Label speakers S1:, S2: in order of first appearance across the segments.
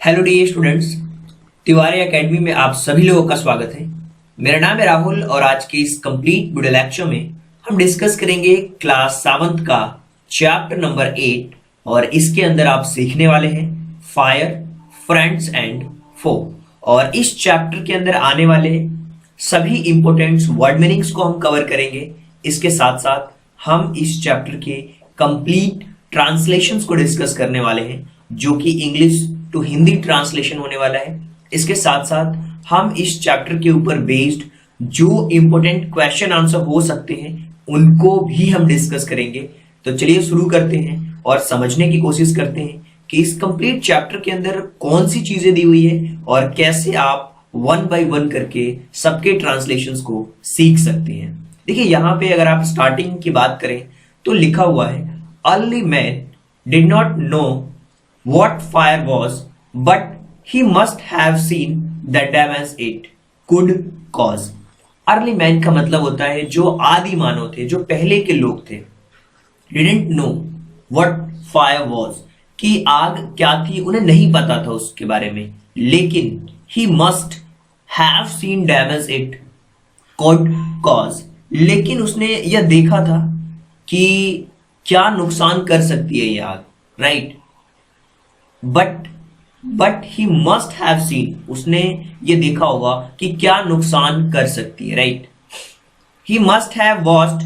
S1: Hello dear students, Tiwari Academy में आप सभी लोगों का स्वागत है। मेरा नाम है राहुल और आज के इस कंप्लीट वीडियो लेक्चर में हम डिस्कस करेंगे क्लास 7 का चैप्टर नंबर 8 और इसके अंदर आप सीखने वाले हैं फायर, फ्रेंड्स एंड फो। और इस चैप्टर के अंदर आने वाले सभी इंपोर्टेंट वर्ड मीनिंग्स को हम कवर करेंगे। इसके साथ साथ हम इस चैप्टर के कंप्लीट ट्रांसलेशंस को डिस्कस करने वाले हैं, जो कि इंग्लिश टू हिंदी ट्रांसलेशन होने वाला है। इसके साथ साथ हम इस चैप्टर के ऊपर बेस्ड जो इंपोर्टेंट क्वेश्चन आंसर हो सकते हैं उनको भी हम डिस्कस करेंगे। तो चलिए शुरू करते हैं और समझने की कोशिश करते हैं कि इस कंप्लीट चैप्टर के अंदर कौन सी चीजें दी हुई है और कैसे आप वन बाय वन करके सबके ट्रांसलेशंस को सीख सकते हैं। देखिए यहाँ पे अगर आप स्टार्टिंग की बात करें तो लिखा हुआ है early man did not know what fire was, but he must have seen the damage it could cause. Early man का मतलब होता है जो आदि मानव थे, जो पहले के लोग थे। didn't know what fire was, कि आग क्या थी उन्हें नहीं पता था उसके बारे में, लेकिन he must have seen damage it could cause, लेकिन उसने यह देखा था कि क्या नुकसान कर सकती है यह आग, right. But he must have seen, उसने ये देखा होगा कि क्या नुकसान कर सकती है, right. He must have watched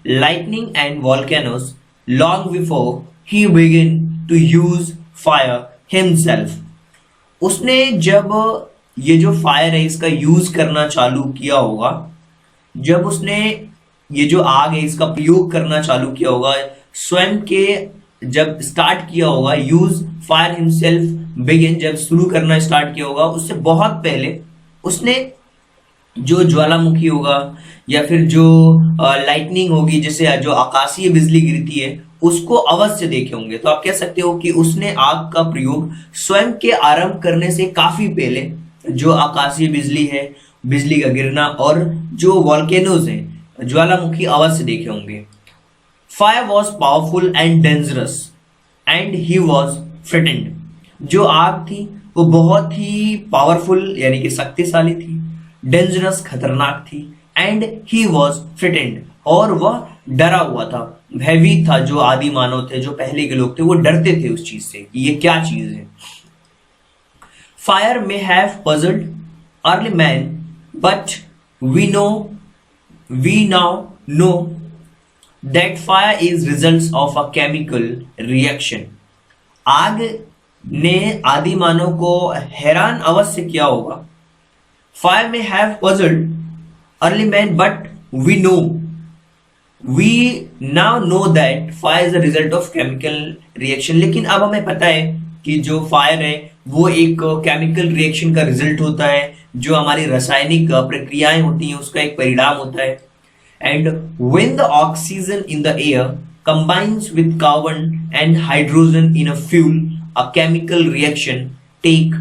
S1: lightning and volcanoes long before he begin to use fire himself. उसने जब ये जो फायर है इसका यूज करना चालू किया होगा, जब उसने ये जो आग है इसका प्रयोग करना चालू किया होगा, स्वयं के जब स्टार्ट किया होगा, यूज फायर हिमसेल्फ बिगिन, जब शुरू करना स्टार्ट किया होगा, उससे बहुत पहले उसने जो ज्वालामुखी होगा या फिर जो लाइटनिंग होगी, जैसे जो आकाशीय बिजली गिरती है, उसको अवश्य देखे होंगे। तो आप कह सकते हो कि उसने आग का प्रयोग स्वयं के आरंभ करने से काफी पहले जो आकाशीय बिजली है, बिजली का गिरना और जो वॉल्केनोज है, ज्वालामुखी, अवश्य देखे होंगे। Fire was powerful and dangerous and he was frightened. जो आग थी वो बहुत ही पावरफुल यानी कि शक्तिशाली थी, डेंजरस खतरनाक थी, एंड ही वॉज फ्रिटेंड और वह डरा हुआ था, भयभीत था। जो आदि मानव थे, जो पहले के लोग थे, वो डरते थे उस चीज से कि ये क्या चीज है। Fire may have puzzled early man but we now know that fire is results of a chemical reaction. आग ने आदि मानव को हैरान अवश्य किया होगा। Fire may have puzzled early man, but we now know that fire is a result of chemical reaction. लेकिन अब हमें पता है कि जो फायर है वो एक केमिकल रिएक्शन का रिजल्ट होता है, जो हमारी रासायनिक प्रक्रियाएं होती हैं उसका एक परिणाम होता है। And when the oxygen in the air combines with carbon and hydrogen in a fuel, a chemical reaction take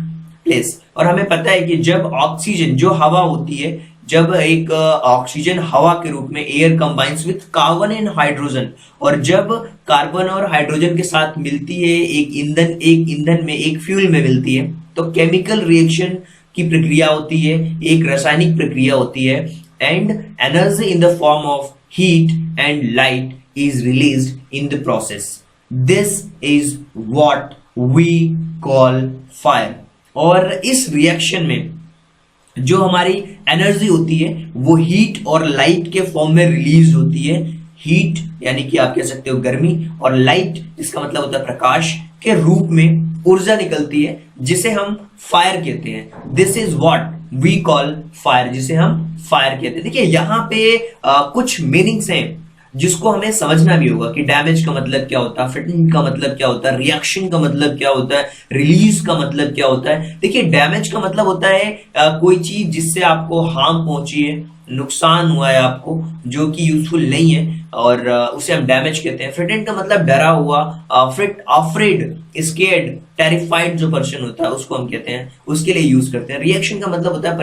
S1: place. और हमें पता है कि जब ऑक्सीजन, जो हवा होती है, जब एक ऑक्सीजन हवा के रूप में air combines with carbon and hydrogen, और जब कार्बन और हाइड्रोजन के साथ मिलती है एक ईंधन में, एक फ्यूल में मिलती है, तो केमिकल रिएक्शन की प्रक्रिया होती है, एक रासायनिक प्रक्रिया होती है, and energy in the form of heat and light is released in the process. This is what we call fire. और इस रिएक्शन में जो हमारी एनर्जी होती है वो हीट और लाइट के फॉर्म में रिलीज होती है। हीट यानी कि आप कह सकते हो गर्मी, और लाइट इसका मतलब होता है प्रकाश, के रूप में ऊर्जा निकलती है, जिसे हम फायर कहते हैं। This is what we call fire, जिसे हम फायर कहते हैं। देखिए यहाँ पे कुछ मीनिंग्स हैं जिसको हमें समझना भी होगा कि डैमेज का मतलब क्या होता है, फ्रिटनिंग का मतलब क्या होता है, रिएक्शन का मतलब क्या होता है, रिलीज का मतलब क्या होता है। देखिए डैमेज का मतलब होता है कोई चीज जिससे आपको हार्म पहुंची है, नुकसान हुआ है आपको जो कि यूजफुल नहीं है, और उसे हम डैमेज कहते हैं। फ्रिटेंड का मतलब डरा हुआ, अफ्रेड, स्केर्ड, टेरिफाइड जो पर्सन होता है उसको हम कहते हैं, उसके लिए यूज करते हैं। रिएक्शन का मतलब होता है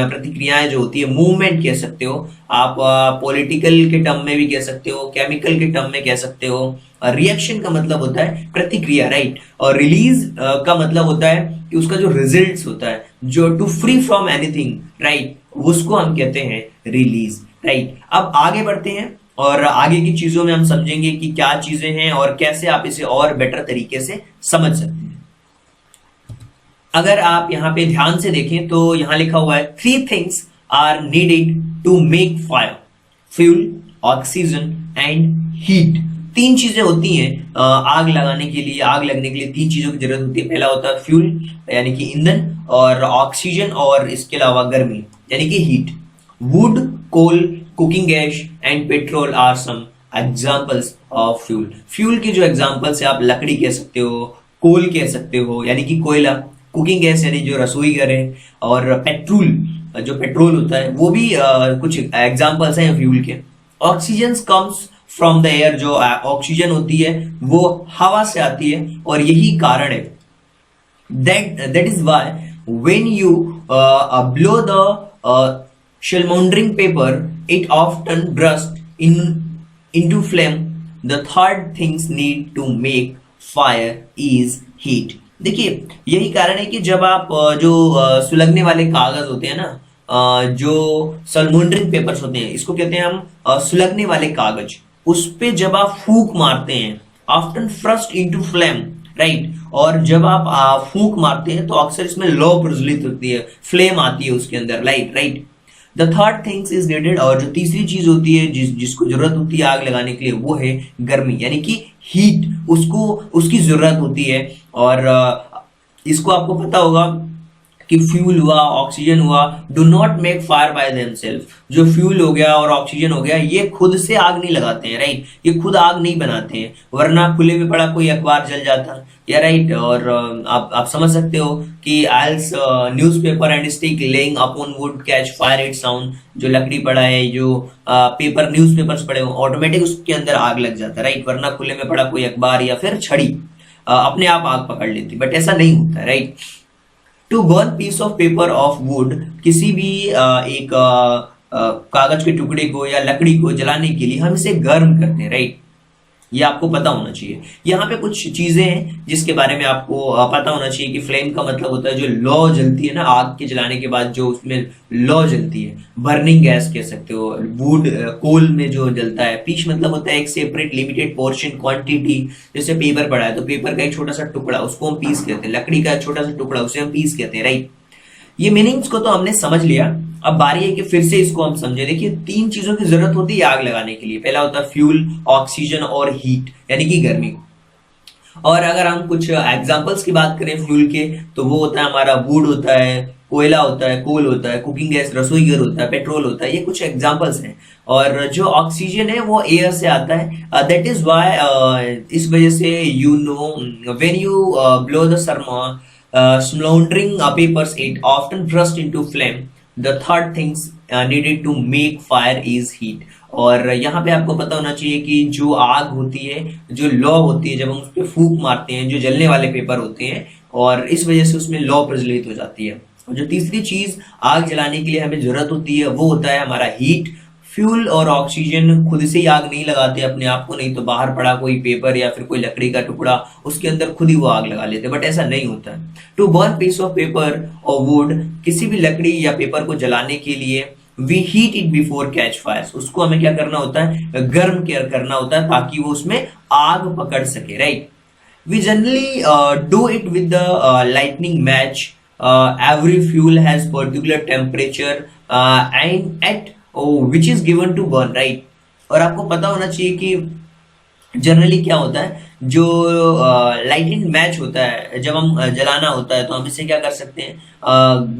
S1: प्रतिक्रियाएं जो होती है, मूवमेंट कह सकते हो आप, पॉलिटिकल के टर्म में भी कह सकते हो, केमिकल के टर्म में कह सकते हो। रिएक्शन का मतलब होता है प्रतिक्रिया, राइट। और रिलीज का मतलब होता है कि उसका जो रिजल्ट्स होता है, जो to free from anything, right, उसको हम कहते हैं रिलीज, राइट। अब आगे बढ़ते हैं और आगे की चीजों में हम समझेंगे कि क्या चीजें हैं और कैसे आप इसे और बेटर तरीके से समझ सकते हैं। अगर आप यहाँ पे ध्यान से देखें तो यहाँ लिखा हुआ है 3 things are needed to make fire, fuel, oxygen and heat. 3 चीजें होती हैं आग लगाने के लिए, आग लगने के लिए 3 चीजों की जरूरत होती है। पहला होता है फ्यूल यानी कि ईंधन, और ऑक्सीजन, और इसके अलावा गर्मी यानी कि heat. Wood, coal, cooking gas and petrol are some examples of fuel. Fuel की जो एग्जाम्पल्स है, आप लकड़ी कह सकते हो, कोल कह सकते हो यानी कि कोयला, कुकिंग गैस यानी जो रसोई घर है, और पेट्रोल जो पेट्रोल होता है वो भी कुछ एग्जाम्पल्स हैं फ्यूल के। Oxygen comes from the air, जो ऑक्सीजन होती है वो हवा से आती है, और यही कारण है that is why when you blow the smoldering paper, it often bursts into flame. The third things need to make fire is heat. देखिए यही कारण है कि जब आप जो सुलगने वाले कागज होते हैं ना, जो सलमोंड्रिंग पेपर्स होते हैं, इसको कहते हैं हम सुलगने वाले कागज, उस पे जब आप फूंक मारते हैं, often first into flame, right, और जब आप फूंक मारते हैं तो अक्सर इसमें लौ प्रज्वलित होती है, फ्लेम आती है उसके अंदर, right. The third things is needed, और जो तीसरी चीज होती है जिसको जरूरत होती है आग लगाने के लिए, वो है गर्मी यानी कि हीट, उसकी जरूरत होती है। और इसको आपको पता होगा कि फ्यूल हुआ, ऑक्सीजन हुआ, do not make fire by themselves. जो फ्यूल हो गया और ऑक्सीजन हो गया, ये खुद से आग नहीं लगाते हैं, राइट, ये खुद आग नहीं बनाते हैं, वरना खुले में पड़ा कोई अखबार जल जाता या, राइट। और आप समझ सकते हो कि else newspaper and stick laying upon would catch fire it sound, जो लकड़ी पड़ा है, जो पेपर न्यूज़पेपर्स पड़े हो, ऑटोमेटिक उसके अंदर आग लग जाता है, राइट, वरना खुले में पड़ा कोई अखबार या फिर छड़ी अपने आप आग पकड़ लेती, बट ऐसा नहीं होता, right. To burn piece of paper of wood, किसी भी एक कागज के टुकड़े को या लकड़ी को जलाने के लिए हम इसे गर्म करते हैं, राइट, ये आपको पता होना चाहिए। यहाँ पे कुछ चीजें हैं जिसके बारे में आपको पता होना चाहिए कि फ्लेम का मतलब होता है जो लौ जलती है ना आग के जलाने के बाद, जो उसमें लौ जलती है, बर्निंग गैस कह सकते हो। वुड कोल में जो जलता है, पीस मतलब होता है एक सेपरेट लिमिटेड पोर्शन क्वांटिटी, जैसे पेपर पड़ा है तो पेपर का एक छोटा सा टुकड़ा उसको हम पीस कहते हैं, लकड़ी का एक छोटा सा टुकड़ा उसे हम पीस कहते हैं, राइट। ये मीनिंग्स को तो हमने समझ लिया, अब बारी है कि फिर से इसको हम समझे। देखिए 3 चीजों की जरूरत होती है आग लगाने के लिए, पहला होता है फ्यूल, ऑक्सीजन और हीट यानी कि गर्मी। और अगर हम कुछ एग्जांपल्स की बात करें फ्यूल के, तो वो होता है हमारा वुड होता है, कोयला होता है, कोल होता है, कुकिंग गैस रसोई घर होता है, पेट्रोल होता है, ये कुछ एग्जांपल्स हैं। और जो ऑक्सीजन है वो एयर से आता है, दैट इज व्हाई, इस वजह से you know when you blow the smoldering papers, it often burst into flame. The third things needed to make fire is heat. और यहाँ पे आपको पता होना चाहिए कि जो आग होती है, जो लौ होती है, जब हम उस पर फूंक मारते हैं, जो जलने वाले पेपर होते हैं, और इस वजह से उसमें लौ प्रज्वलित हो जाती है। और जो तीसरी चीज आग जलाने के लिए हमें जरूरत होती है वो होता है हमारा हीट। फ्यूल और ऑक्सीजन खुद से ही आग नहीं लगाते अपने आप को, नहीं तो बाहर पड़ा कोई पेपर या फिर कोई लकड़ी का टुकड़ा, उसके अंदर खुद ही वो आग लगा लेते, बट ऐसा नहीं होता है। To burn piece of paper और वुड, किसी भी लकड़ी या पेपर को जलाने के लिए, we heat it before catch fire, उसको हमें क्या करना होता है, गर्म करना होता है ताकि वो उसमें आग पकड़ सके, right. We generally do it with the lightning match. Every fuel has particular temperature and at which is given to burn, right. और आपको पता होना चाहिए कि जनरली क्या होता है, जो लाइटिंग मैच होता है, जब हम जलाना होता है तो हम इसे क्या कर सकते हैं,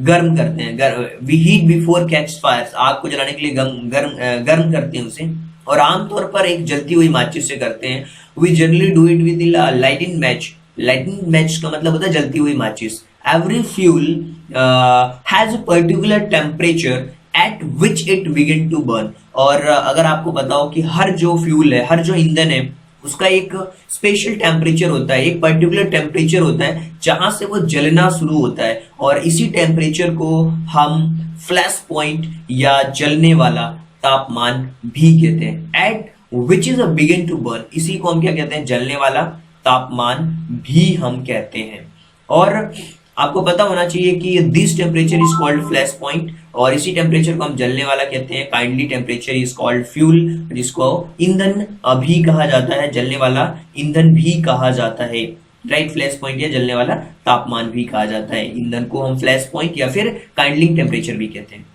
S1: गर्म करते हैं। We heat before catch fire, आग को जलाने के लिए गर्म करते हैं उसे, और आमतौर पर एक जलती हुई माचिस से करते हैं। We generally do it with lighting match. Lighting match का मतलब होता है जलती हुई माचिस। Every fuel has a particular temperature at which it begin to burn. और अगर आपको बताओ कि हर जो फ्यूल है, हर जो ईंधन है, उसका एक स्पेशल टेम्परेचर होता है, एक पर्टिकुलर टेम्परेचर होता है जहां से वो जलना शुरू होता है, और इसी टेम्परेचर को हम फ्लैश पॉइंट या जलने वाला तापमान भी कहते हैं। At which is a begin to burn, इसी को हम क्या कहते हैं, जलने वाला तापमान भी हम कहते हैं। और आपको पता होना चाहिए कि this temperature is called flash point, और इसी टेम्परेचर को हम जलने वाला कहते हैं। Kindly temperature is called fuel, जिसको ईंधन भी कहा जाता है, जलने वाला ईंधन भी कहा जाता है, राइट। फ्लैश पॉइंट या जलने वाला तापमान भी कहा जाता है। ईंधन को हम फ्लैश पॉइंट या फिर काइंडली टेम्परेचर भी कहते हैं।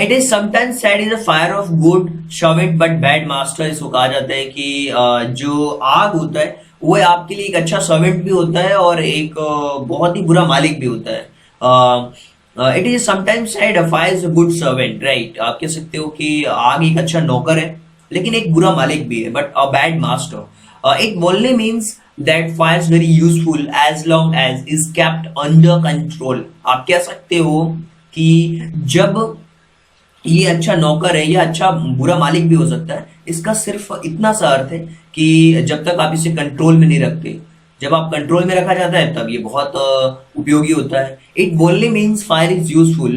S1: It is sometimes said is a fire of good servant but bad master. इसको कहा जाता है कि जो आग होता है वो आपके लिए एक अच्छा सर्वेंट भी होता है और एक बहुत ही बुरा मालिक भी होता है। It is sometimes said a fire is a good servant, right. आप कह सकते हो कि आग एक अच्छा नौकर है लेकिन एक बुरा मालिक भी है, but a bad master. It only means that fire is very useful as long as is kept under control. आप कह सकते हो कि जब ये अच्छा नौकर है या अच्छा बुरा मालिक भी हो सकता है, इसका सिर्फ इतना सा अर्थ है कि जब तक आप इसे कंट्रोल में नहीं रखते, जब आप कंट्रोल में रखा जाता है तब ये बहुत उपयोगी होता है। It only means fire is useful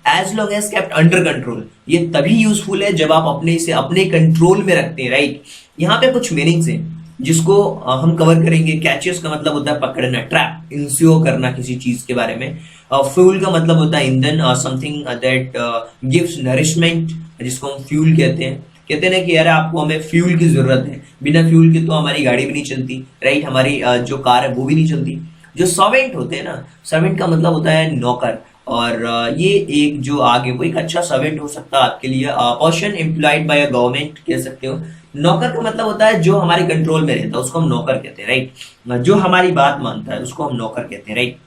S1: as long as kept under control. ये तभी यूजफुल है जब आप इसे अपने कंट्रोल में रखते हैं, राइट। यहाँ पे कुछ मीनिंग्स हैं जिसको हम कवर करेंगे। कैचेस का मतलब होता है पकड़ना, ट्रैप, इंस्योर करना किसी चीज के बारे में। फ्यूल का मतलब होता है ईंधन, समथिंग दैट गिव्स नरिशमेंट, जिसको हम फ्यूल कहते हैं। कहते हैं ना कि यार आपको हमें फ्यूल की जरूरत है, बिना फ्यूल के तो हमारी गाड़ी भी नहीं चलती, राइट। हमारी जो कार है वो भी नहीं चलती। जो सर्वेंट होते हैं ना, सर्वेंट का मतलब होता है नौकर, और ये एक जो आगे वो एक अच्छा सर्वेंट हो सकता है आपके लिए। Person employed by a government कह सकते हो। नौकर का मतलब होता है जो हमारे कंट्रोल में रहता है, उसको हम नौकर कहते हैं, राइट। जो हमारी बात मानता है उसको हम नौकर कहते हैं, राइट।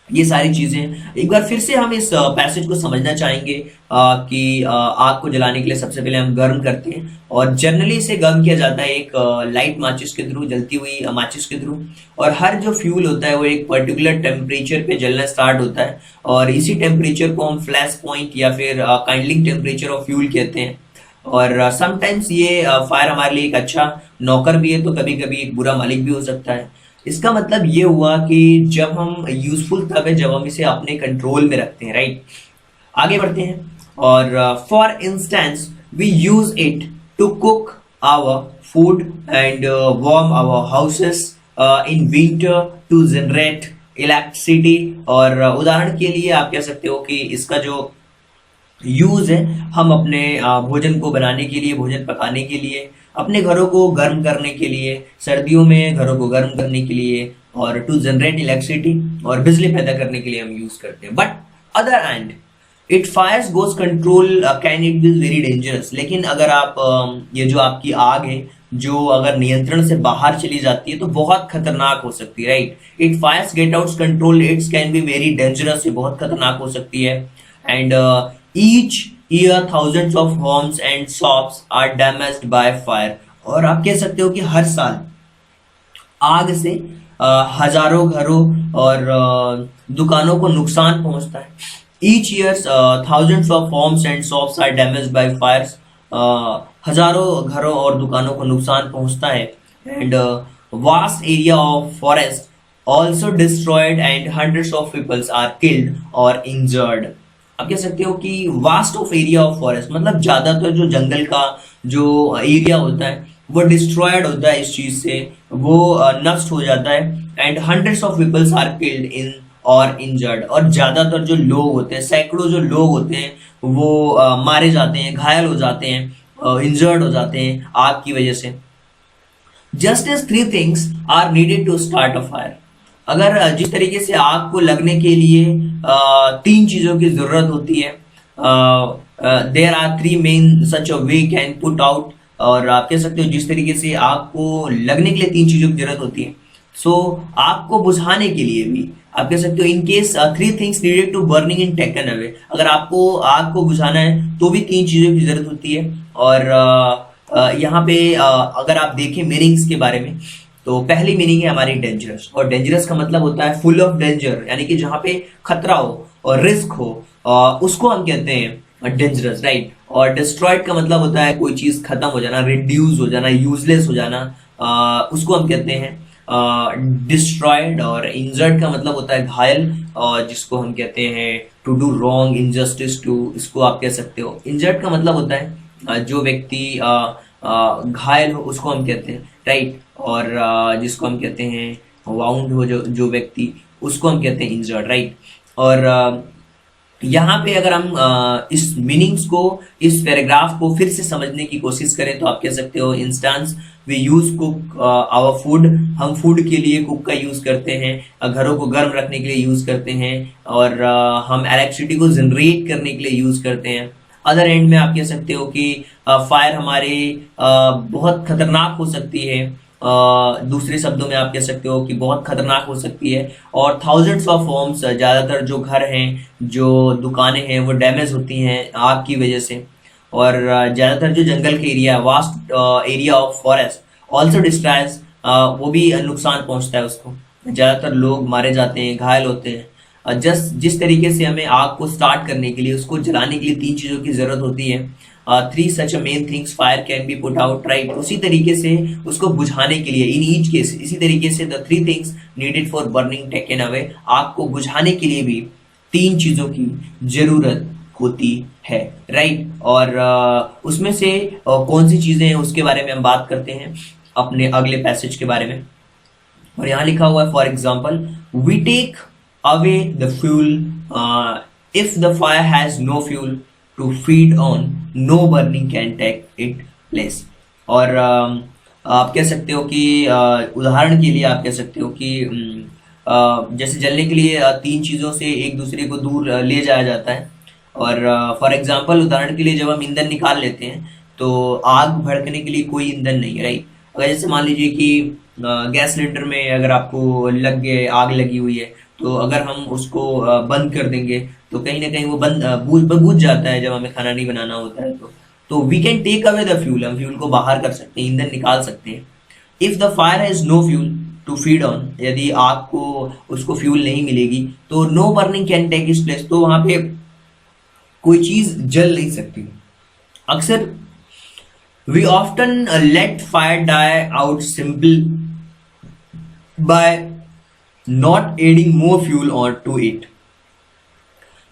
S1: ये सारी चीजें एक बार फिर से हम इस पैसेज को समझना चाहेंगे कि आग को जलाने के लिए सबसे पहले हम गर्म करते हैं, और जनरली इसे गर्म किया जाता है एक लाइट माचिस के थ्रू, जलती हुई माचिस के थ्रू। और हर जो फ्यूल होता है वो एक पर्टिकुलर टेम्परेचर पे जलना स्टार्ट होता है, और इसी टेम्परेचर को हम फ्लैश पॉइंट या फिर काइंडलिंग टेम्परेचर ऑफ फ्यूल कहते हैं। और समटाइम्स ये फायर हमारे लिए एक अच्छा नौकर भी है, तो कभी कभी एक बुरा मालिक भी हो सकता है। इसका मतलब ये हुआ कि जब हम यूजफुल तब है जब हम इसे अपने कंट्रोल में रखते हैं, राइट। आगे बढ़ते हैं। और for instance we use it to cook our food and warm our houses in winter, to generate electricity. और उदाहरण के लिए आप कह सकते हो कि इसका जो यूज है, हम अपने भोजन को बनाने के लिए, भोजन पकाने के लिए, अपने घरों को गर्म करने के लिए, सर्दियों में घरों को गर्म करने के लिए, और टू जनरेट इलेक्ट्रिसिटी, और बिजली पैदा करने के लिए हम यूज करते हैं। But other and it fires goes control can it be very dangerous. लेकिन अगर आप ये जो आपकी आग है जो अगर नियंत्रण से बाहर चली जाती है तो बहुत खतरनाक हो सकती है, right. It fires get out control, it's can be very dangerous, ये बहुत खतरनाक हो सकती है। And each year thousands of homes and shops are damaged by fire. और आप कह सकते हो कि हर साल आग से हजारों घरों और दुकानों को नुकसान पहुंचता है। Each year thousands of homes and shops are damaged by fires. हजारों घरों और दुकानों को नुकसान पहुंचता है। And vast area of forest also destroyed and hundreds of peoples are killed और इंजर्ड। आप कह सकते हो कि vast of area of forest मतलब ज्यादातर जो जंगल का जो एरिया होता है वो डिस्ट्रॉयड होता है, इस चीज से वो नष्ट हो जाता है। And hundreds of peoples are killed in और इंजर्ड, और ज्यादातर जो लोग होते हैं, सैकड़ों जो लोग होते हैं वो मारे जाते हैं, घायल हो जाते हैं, इंजर्ड हो जाते हैं आग की वजह से। Just as three things are needed to start a fire. अगर जिस तरीके से आग को लगने के लिए तीन चीजों की जरूरत होती है, there are three main such a way can put out. और आप कह सकते हो जिस तरीके से आग को लगने के लिए तीन चीजों की जरूरत होती है, सो आग को बुझाने के लिए भी आप कह सकते हो in case three things needed to burning in taken away. अगर आपको आग को बुझाना है तो भी तीन चीजों की जरूरत होती है। और यहाँ पे अगर आप देखें मीनिंग्स के बारे में, तो पहली मीनिंग है हमारी डेंजरस, और डेंजरस का मतलब होता है फुल ऑफ डेंजर, यानी कि जहां पे खतरा हो और रिस्क हो, उसको हम कहते हैं डेंजरस, राइट। और डिस्ट्रॉयड का मतलब होता है कोई चीज खत्म हो जाना, रिड्यूस हो जाना, यूजलेस हो जाना, उसको हम कहते हैं डिस्ट्रॉयड। और इंजर्ड का मतलब होता है घायल, और जिसको हम कहते हैं to do wrong, injustice to, इसको आप कह सकते हो। इंजर्ड का मतलब होता है जो व्यक्ति घायल हो उसको हम कहते हैं, राइट। और जिसको हम कहते हैं वाउंड हो, जो जो व्यक्ति, उसको हम कहते हैं इंजर्ड, राइट। और यहाँ पे अगर हम इस मीनिंग्स को, इस पैराग्राफ को फिर से समझने की कोशिश करें तो आप कह सकते हो instance we use cook our food, हम फूड के लिए कुक का यूज करते हैं, घरों को गर्म रखने के लिए यूज करते हैं, और हम इलेक्ट्रिसिटी को जनरेट करने के लिए यूज करते हैं। अदर एंड में आप कह सकते हो कि फायर हमारे बहुत खतरनाक हो सकती है, दूसरे शब्दों में आप कह सकते हो कि बहुत खतरनाक हो सकती है। और थाउजेंड्स ऑफ होम्स, ज्यादातर जो घर हैं, जो दुकानें हैं, वो डैमेज होती हैं आग की वजह से। और ज्यादातर जो जंगल के area, vast area of forest also destroys, वो भी नुकसान पहुंचता है उसको। ज्यादातर लोग मारे जाते हैं, घायल होते हैं। जिस तरीके से हमें आग को स्टार्ट करने के लिए, उसको जलाने के लिए 3 चीजों की जरूरत होती है, 3 such main things fire can be put out, right. उसी तरीके से उसको बुझाने के लिए, इन ईच केस, इसी तरीके से the 3 things needed for burning taken away, आग को बुझाने के लिए भी 3 चीजों की जरूरत होती है, राइट। और उसमें से कौन सी चीजें हैं उसके बारे में हम बात करते हैं अपने अगले पैसेज के बारे में। और यहाँ लिखा हुआ है, for example, we take away the fuel if the fire has no fuel to feed on, no burning can take it place. और आप कह सकते हो कि उदाहरण के लिए आप कह सकते हो कि जैसे जलने के लिए 3 चीजों से एक दूसरे को दूर ले जाया जाता है। और फॉर एग्जाम्पल, उदाहरण के लिए जब हम ईंधन निकाल लेते हैं तो आग भड़कने के लिए कोई ईंधन नहीं है, राइट। अगर जैसे मान लीजिए कि गैस सिलेंडर में अगर आपको लग गए, आग लगी हुई है, तो अगर हम उसको बंद कर देंगे तो कहीं ना कहीं वो बुझ जाता है जब हमें खाना नहीं बनाना होता है। तो we can take away the fuel, हम फ्यूल को बाहर कर सकते हैं, ईंधन निकाल सकते हैं। If the fire has no fuel to feed on, यदि आग को उसको फ्यूल नहीं मिलेगी तो no burning can take its place, तो वहां पे कोई चीज जल नहीं सकती। अक्सर we often let fire die out simple by not adding more fuel और टू इट।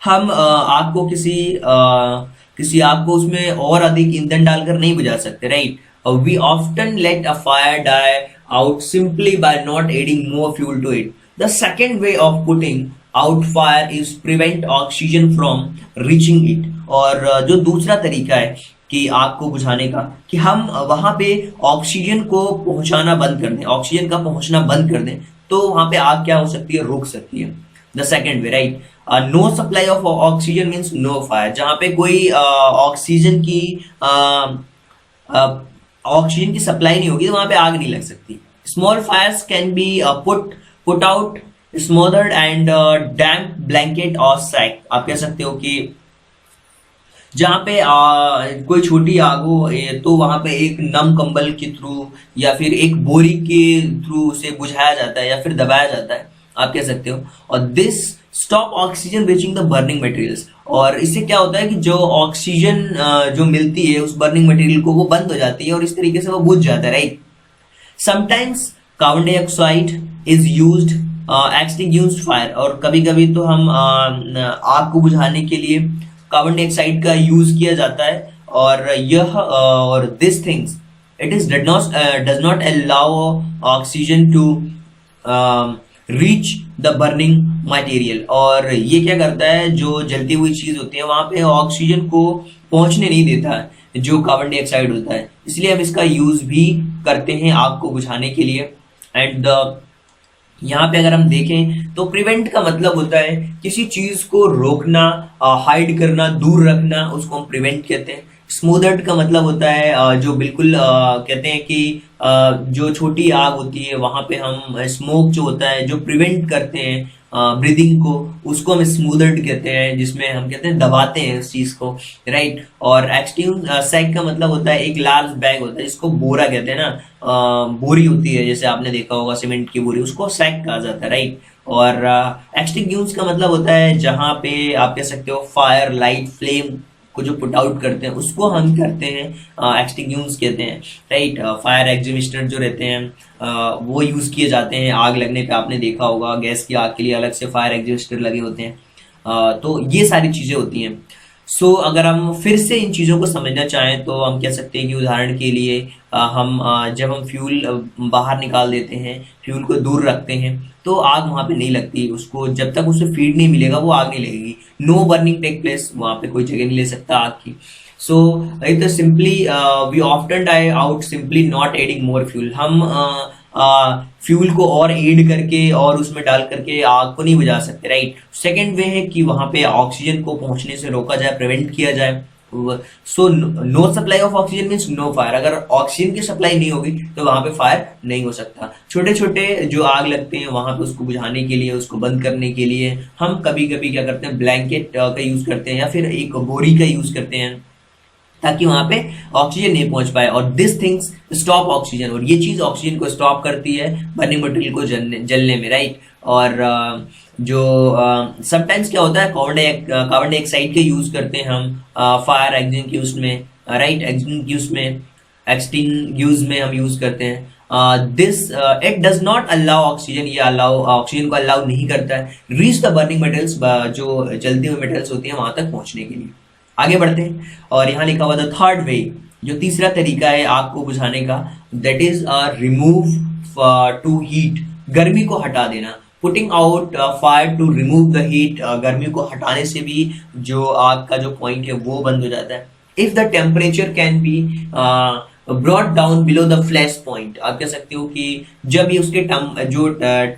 S1: हम आग को किसी आग को उसमें और अधिक ईंधन डालकर नहीं बुझा सकते, right. We often let a fire die out simply by not adding more fuel to it. The second way of putting out fire is prevent oxygen from reaching it. और जो दूसरा तरीका है कि आग को बुझाने का, कि हम वहां पे ऑक्सीजन को पहुंचाना बंद कर दें, ऑक्सीजन का पहुंचना बंद कर दें, तो वहां पे आग क्या हो सकती है, रुक सकती है। The second way, right. No supply of oxygen means no fire. जहां पे कोई ऑक्सीजन की सप्लाई नहीं होगी तो वहां पे आग नहीं लग सकती। Small fires can be put out smothered and damp blanket और सैक। आप कह सकते हो कि जहां पे कोई छोटी आग हो तो वहां पे एक नम कंबल के थ्रू या फिर एक बोरी के थ्रू उसे बुझाया जाता है या फिर दबाया जाता है, आप कह सकते हो। और this stop oxygen reaching the burning materials. और इससे क्या होता है कि जो ऑक्सीजन जो मिलती है उस बर्निंग मटेरियल को, वो बंद हो जाती है और इस तरीके से वो बुझ जाता है, right. Sometimes carbon dioxide is used extinguish fire. और कभी कभी तो हम आग को बुझाने के लिए कार्बन डाइऑक्साइड का यूज किया जाता है। और यह और this things it is does not allow oxygen to reach the burning material. और ये क्या करता है, जो जलती हुई चीज होती है वहां पे ऑक्सीजन को पहुंचने नहीं देता है जो कार्बन डाइऑक्साइड होता है, इसलिए हम इसका यूज भी करते हैं आग को बुझाने के लिए। एंड यहाँ पे अगर हम देखें तो प्रिवेंट का मतलब होता है किसी चीज को रोकना, हाइड करना, दूर रखना, उसको हम प्रिवेंट कहते हैं। स्मोदर्ड का मतलब होता है जो बिल्कुल कहते हैं कि जो छोटी आग होती है वहां पे हम स्मोक जो होता है जो प्रिवेंट करते हैं ब्रीदिंग को, उसको हम स्मूदर्ड कहते हैं, जिसमें हम कहते हैं दबाते हैं उस चीज को, राइट। और एक्सट्रीम सैक का मतलब होता है एक लार्ज बैग होता है जिसको बोरा कहते हैं ना, बोरी होती है, जैसे आपने देखा होगा सीमेंट की बोरी, उसको सैक कहा जाता है, राइट। और एक्सटिंग्यूश का मतलब होता है जहां पे आप कह सकते हो फायर, लाइट, फ्लेम को जो पुट आउट करते हैं उसको हम करते हैं एक्सटिंग्यूश कहते हैं, राइट। फायर एक्सटिंग्विशर जो रहते हैं वो यूज किए जाते हैं आग लगने पे। आपने देखा होगा गैस की आग के लिए अलग से फायर एक्सटिंग्विशर लगे होते हैं। तो ये सारी चीजें होती हैं। अगर हम फिर से इन चीज़ों को समझना चाहें तो हम कह सकते हैं कि उदाहरण के लिए जब हम फ्यूल बाहर निकाल देते हैं, फ्यूल को दूर रखते हैं, तो आग वहां पे नहीं लगती। उसको जब तक उसे फीड नहीं मिलेगा वो आग नहीं लगेगी। नो बर्निंग टेक प्लेस, वहां पे कोई जगह नहीं ले सकता आग की। So it simply we often die out simply not adding more fuel. हम फ्यूल को और ऐड करके और उसमें डाल करके आग को नहीं बुझा सकते, राइट। सेकेंड वे है कि वहां पे ऑक्सीजन को पहुंचने से रोका जाए, प्रिवेंट किया जाए। So no supply of oxygen means no fire. अगर ऑक्सीजन की सप्लाई नहीं होगी तो वहां पे फायर नहीं हो सकता। छोटे छोटे जो आग लगते हैं वहां पे उसको बुझाने के लिए, उसको बंद करने के लिए हम कभी कभी क्या करते हैं, ब्लैंकेट का यूज करते हैं या फिर एक बोरी का यूज करते हैं ताकि वहां पे ऑक्सीजन नहीं पहुंच पाए। और दिस थिंग्स स्टॉप ऑक्सीजन, और ये चीज ऑक्सीजन को स्टॉप करती है बर्निंग मटेरियल को जलने में, राइट। और जो समटाइम्स क्या होता है, कार्बन डाइऑक्साइड के यूज करते हैं हम फायर एक्सटिंग्विश में, राइट। एक्सटिंग्विश में हम यूज करते हैं। This it does not allow oxygen, ये अलाउ ऑक्सीजन को अलाउ नहीं करता है रीच द बर्निंग मटेरियल्स, जो जलती हुई मटेरियल्स होती है वहां तक पहुंचने के लिए। आगे बढ़ते हैं और यहाँ लिखा हुआ द थर्ड वे, जो तीसरा तरीका है आग को बुझाने का, that is remove to heat, गर्मी को हटा देना। Putting out fire to remove the heat, गर्मी को हटाने से भी जो आग का जो पॉइंट है वो बंद हो जाता है। If the temperature can be brought down below the flash point, आप कह सकते हो कि जब ये उसके जो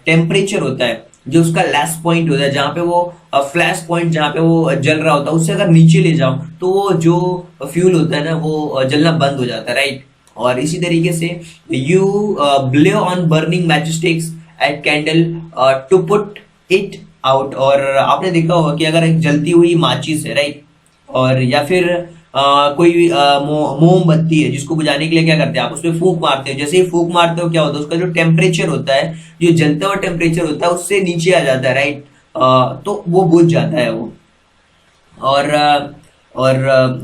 S1: टेम्परेचर होता है, जो उसका लैश पॉइंट होता है, जहां पे वो फ्लैश पॉइंट जहां पे वो जल रहा होता है, उससे अगर नीचे ले जाओ तो वो जो फ्यूल होता है ना वो जलना बंद हो जाता है, राइट। और इसी तरीके से you blow on burning matchsticks at candle to put it out. और आपने देखा होगा कि अगर एक जलती हुई माचिस है, राइट, और या फिर कोई मोमबत्ती है जिसको बुझाने के लिए क्या करते हैं, आप उसमें फूंक मारते हो। जैसे ही फूंक मारते हो क्या होता है, उसका जो टेम्परेचर होता है, जो जलता हुआ टेम्परेचर होता है उससे नीचे आ जाता है, राइट। तो वो बुझ जाता है वो। और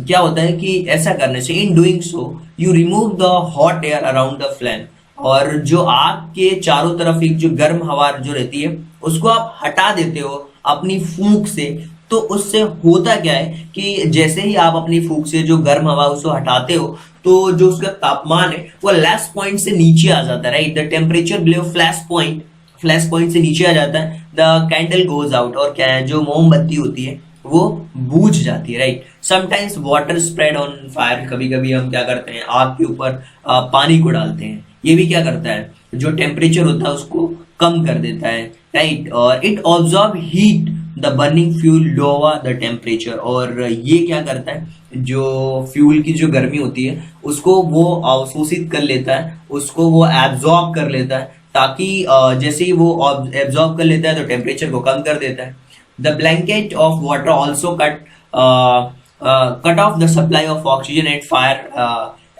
S1: क्या होता है कि ऐसा करने से, in doing so you remove the hot air around the flame, और जो आग के चारों तरफ एक जो गर्म हवा जो रहती है उसको आप हटा देते हो अपनी फूंक से। तो उससे होता क्या है कि जैसे ही आप अपनी फूंक से जो गर्म हवा उसको हटाते हो तो जो उसका तापमान है वो लैश पॉइंट से नीचे आ जाता है, right. The temperature below flash point से नीचे आ जाता है। द कैंडल गोज आउट, और क्या है, जो मोमबत्ती होती है वो बूझ जाती है, right. Sometimes water spread on fire, कभी कभी हम क्या करते हैं आग के ऊपर पानी को डालते हैं। ये भी क्या करता है, जो टेम्परेचर होता है उसको कम कर देता है, राइट। और it absorb heat the burning fuel lower the temperature, और ये क्या करता है, जो फ्यूल की जो गर्मी होती है उसको वो अवशोषित कर लेता है, उसको वो एब्जॉर्ब कर लेता है, ताकि जैसे ही वो एब्जॉर्ब कर लेता है तो टेम्परेचर को कम कर देता है। The blanket of water also cut off the supply of oxygen at fire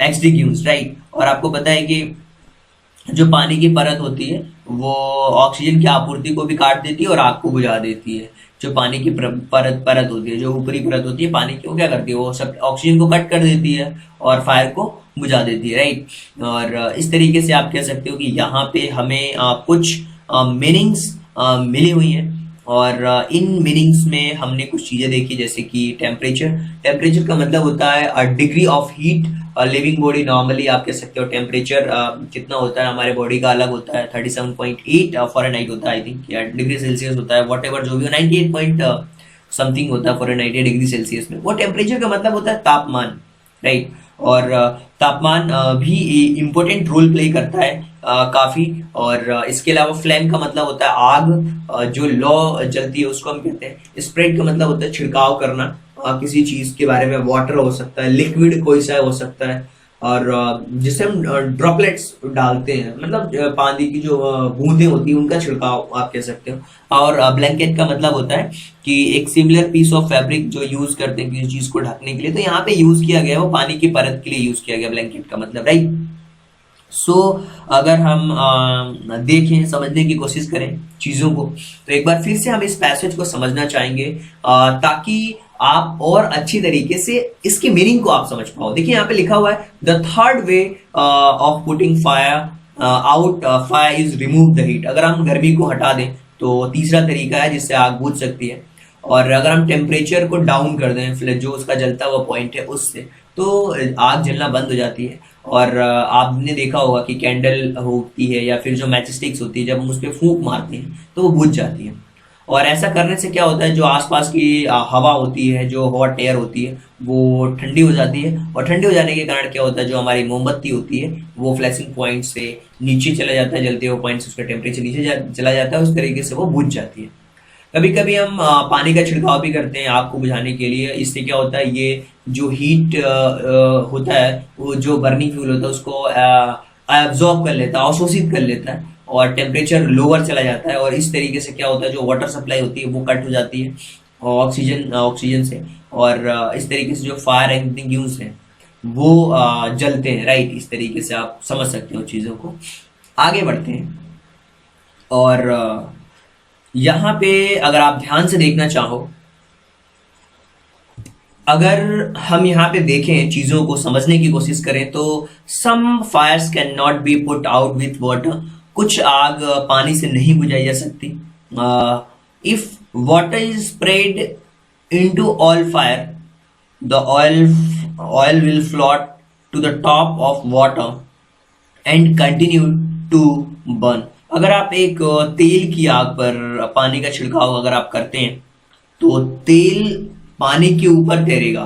S1: extinguish, right. और आपको पता है कि जो पानी की परत होती है वो ऑक्सीजन की आपूर्ति को भी काट देती है और आग को बुझा देती है। जो पानी की परत होती है, जो ऊपरी परत होती है पानी की, वो क्या करती है, वो सब ऑक्सीजन को कट कर देती है और फायर को बुझा देती है, राइट। और इस तरीके से आप कह सकते हो कि यहाँ पे हमें कुछ मीनिंग्स मिली हुई हैं, और इन मीनिंग्स में हमने कुछ चीजें देखी, जैसे कि टेम्परेचर का मतलब होता है degree of heat. Living body normally आप कह सकते हो टेम्परेचर कितना होता है हमारे बॉडी का अलग होता है, 37.8 फॉरेनहाइट होता है, आई थिंक, या डिग्री सेल्सियस होता है, वॉट एवर जो भी हो, 98 पॉइंट समथिंग होता है फॉरेनहाइट डिग्री सेल्सियस में। वो टेम्परेचर का मतलब होता है तापमान, राइट। और तापमान भी इम्पोर्टेंट रोल प्ले करता है काफी। और इसके अलावा फ्लेम का मतलब होता है आग, जो लौ जलती है उसको हम कहते हैं। स्प्रेड का मतलब होता है छिड़काव करना किसी चीज के बारे में, वाटर हो सकता है, लिक्विड कोई सा हो सकता है, और जिसे हम ड्रॉपलेट्स डालते हैं, मतलब पानी की जो बूंदें होती है उनका छिड़काव आप कह सकते हो। और ब्लैंकेट का मतलब होता है कि एक सिमिलर पीस ऑफ फैब्रिक जो यूज करते हैं किसी चीज को ढकने के लिए, तो यहाँ पे यूज किया गया वो पानी की परत के लिए यूज किया गया ब्लैंकेट का मतलब, राइट। सो अगर हम देखें, समझने की कोशिश करें चीजों को, तो एक बार फिर से हम इस पैसेज को समझना चाहेंगे ताकि आप और अच्छी तरीके से इसकी मीनिंग को आप समझ पाओ। देखिए यहाँ पे लिखा हुआ है, the third way of putting fire out fire is remove the heat. अगर हम गर्मी को हटा दें तो तीसरा तरीका है जिससे आग बुझ सकती है। और अगर हम टेम्परेचर को डाउन कर दें, जो उसका जलता हुआ पॉइंट है उससे, तो आग जलना बंद हो जाती है। और आपने देखा होगा कि कैंडल होती है या फिर जो मैच स्टिक्स होती है, जब हम उस पर फूंक मारते हैं तो वो बुझ जाती है। और ऐसा करने से क्या होता है, जो आसपास की हवा होती है, जो हॉट एयर होती है, वो ठंडी हो जाती है। और ठंडी हो जाने के कारण क्या होता है, जो हमारी मोमबत्ती होती है वो फ्लैशिंग पॉइंट से नीचे चला जाता है, जलते हुए पॉइंट से उसका टेम्परेचर नीचे चला जाता है, उस तरीके से वो बुझ जाती है। कभी कभी हम पानी का छिड़काव भी करते हैं आग को बुझाने के लिए। इससे क्या होता है, ये जो हीट होता है, वो जो बर्निंग फ्यूल होता है उसको एब्जॉर्ब कर लेता है, अवशोषित कर लेता है, और टेम्परेचर लोअर चला जाता है। और इस तरीके से क्या होता है, जो वाटर सप्लाई होती है वो कट हो जाती है ऑक्सीजन से। और इस तरीके से जो फायर एक्सटिंग्विशर्स हैं वो जलते हैं, राइट। इस तरीके से आप समझ सकते हो चीज़ों को। आगे बढ़ते हैं। और यहाँ पे अगर आप ध्यान से देखना चाहो, अगर हम यहाँ पे देखें, चीजों को समझने की कोशिश करें, तो some fires can not be put out with water. कुछ आग पानी से नहीं बुझाई जा सकती। If water is spread into all fire, the oil will float to the top of water and continue to burn. अगर आप एक तेल की आग पर पानी का छिड़काव अगर आप करते हैं, तो तेल पानी के ऊपर तैरेगा